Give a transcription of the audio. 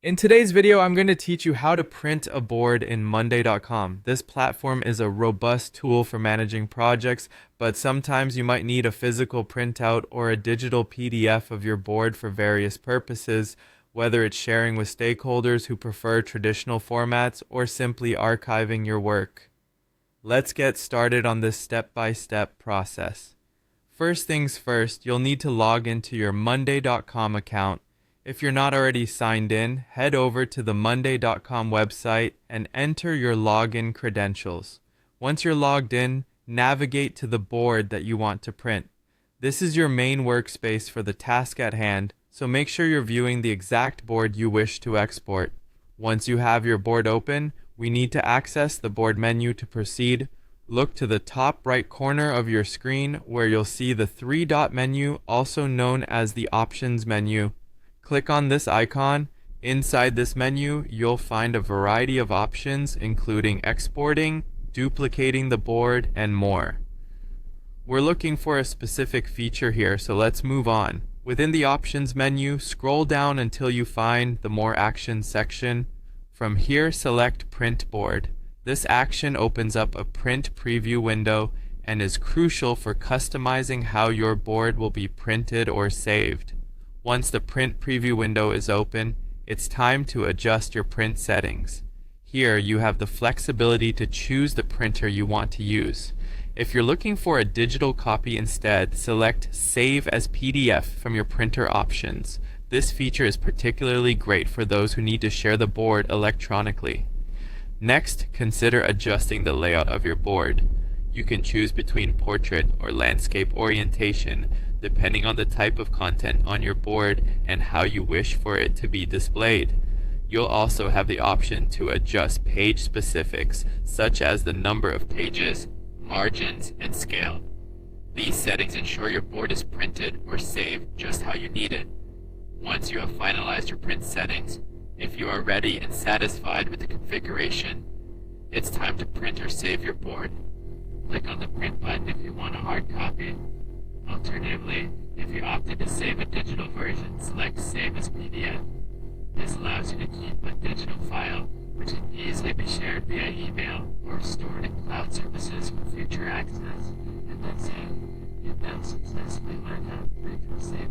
In today's video, I'm going to teach you how to print a board in Monday.com. This platform is a robust tool for managing projects, but sometimes you might need a physical printout or a digital PDF of your board for various purposes, whether it's sharing with stakeholders who prefer traditional formats or simply archiving your work. Let's get started on this step-by-step process. First things first, you'll need to log into your Monday.com account. If you're not already signed in, head over to the Monday.com website and enter your login credentials. Once you're logged in, navigate to the board that you want to print. This is your main workspace for the task at hand, so make sure you're viewing the exact board you wish to export. Once you have your board open, we need to access the board menu to proceed. Look to the top right corner of your screen where you'll see the three-dot menu, also known as the Options menu. Click on this icon. Inside this menu, you'll find a variety of options, including exporting, duplicating the board, and more. We're looking for a specific feature here, so let's move on. Within the Options menu, scroll down until you find the More Actions section. From here, select Print Board. This action opens up a print preview window and is crucial for customizing how your board will be printed or saved. Once the print preview window is open, it's time to adjust your print settings. Here you have the flexibility to choose the printer you want to use. If you're looking for a digital copy instead, select Save as PDF from your printer options. This feature is particularly great for those who need to share the board electronically. Next, consider adjusting the layout of your board. You can choose between portrait or landscape orientation, depending on the type of content on your board and how you wish for it to be displayed. You'll also have the option to adjust page specifics, such as the number of pages, margins, and scale. These settings ensure your board is printed or saved just how you need it. Once you have finalized your print settings, if you are ready and satisfied with the configuration, it's time to print or save your board. Click on the print button if you want a hard copy. Alternatively, if you opted to save a digital version, select Save as PDF. This allows you to keep a digital file, which can easily be shared via email or stored in cloud services for future access. And that's it. You've now successfully learned how to print or save